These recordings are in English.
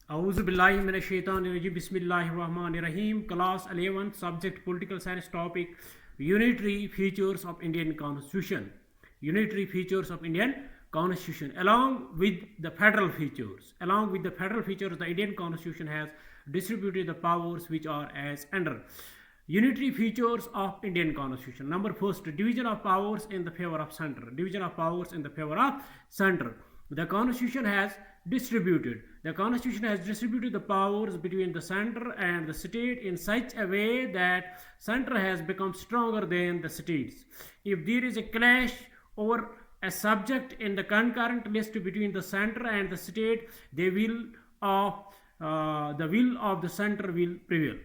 Auzubillahiminash-shaytanir-rajim. Bismillahir-rahmanir-rahim. Class 11, subject political science, topic unitary features of Indian Constitution. Unitary features of Indian Constitution. Along with the federal features, the Indian Constitution has distributed the powers which are as under. Unitary features of Indian Constitution. Number first, division of powers in the favor of center. The Constitution has distributed the powers between the center and the state in such a way that center has become stronger than the states. If there is a clash over a subject in the concurrent list between the center and the state, the will of the center will prevail.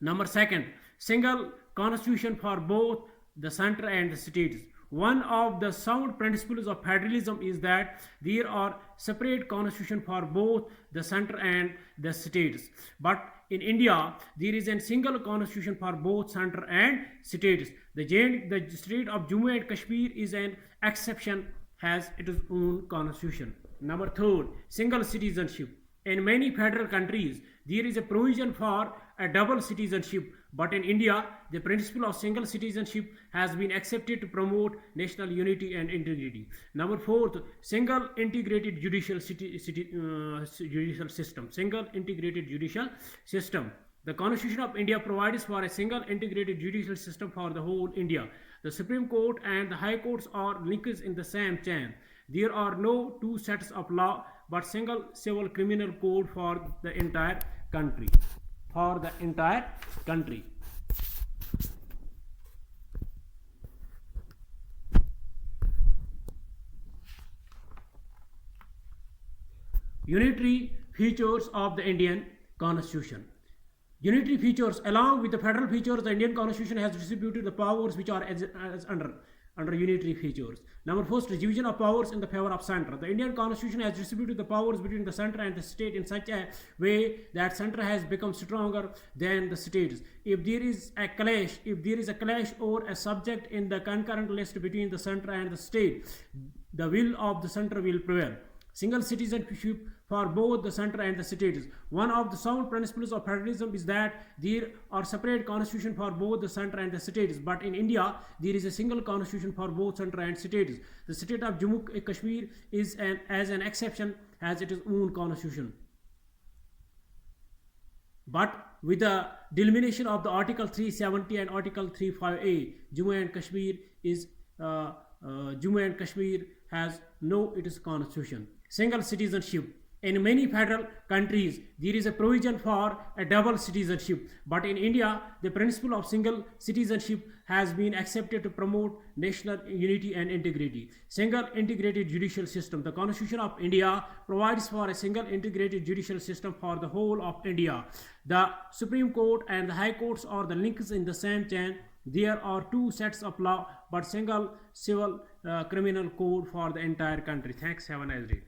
Number second, single constitution for both the center and the states. One of the sound principles of federalism is that there are separate constitution for both the center and the states. But in India, there is a single constitution for both center and states. The state of Jammu and Kashmir is an exception, has its own constitution. Number third, single citizenship. In many federal countries, there is a provision for a double citizenship, but in India, the principle of single citizenship has been accepted to promote national unity and integrity. Number fourth, single integrated judicial system. The Constitution of India provides for a single integrated judicial system for the whole India. The Supreme Court and the High Courts are linked in the same chain. There are no two sets of law, but single civil criminal code for the entire country. Unitary features of the Indian Constitution. Unitary features. Along with the federal features, the Indian Constitution has distributed the powers which are as under unitary features. Number first, division of powers in the favor of center. The Indian Constitution has distributed the powers between the center and the state in such a way that center has become stronger than the states. If there is a clash or a subject in the concurrent list between the center and the state, the will of the center will prevail. Single citizenship for both the center and the states. One of the sound principles of federalism is that there are separate constitution for both the center and the states. But in India, there is a single constitution for both center and states. The state of Jammu and Kashmir is as an exception, has its own constitution. But with the delineation of the Article 370 and Article 358, Jammu and Kashmir has its constitution. Single citizenship. In many federal countries, there is a provision for a double citizenship. But in India, the principle of single citizenship has been accepted to promote national unity and integrity. Single integrated judicial system. The Constitution of India provides for a single integrated judicial system for the whole of India. The Supreme Court and the High Courts are the links in the same chain. There are two sets of law, but single civil criminal code for the entire country. Thanks. Have a nice day.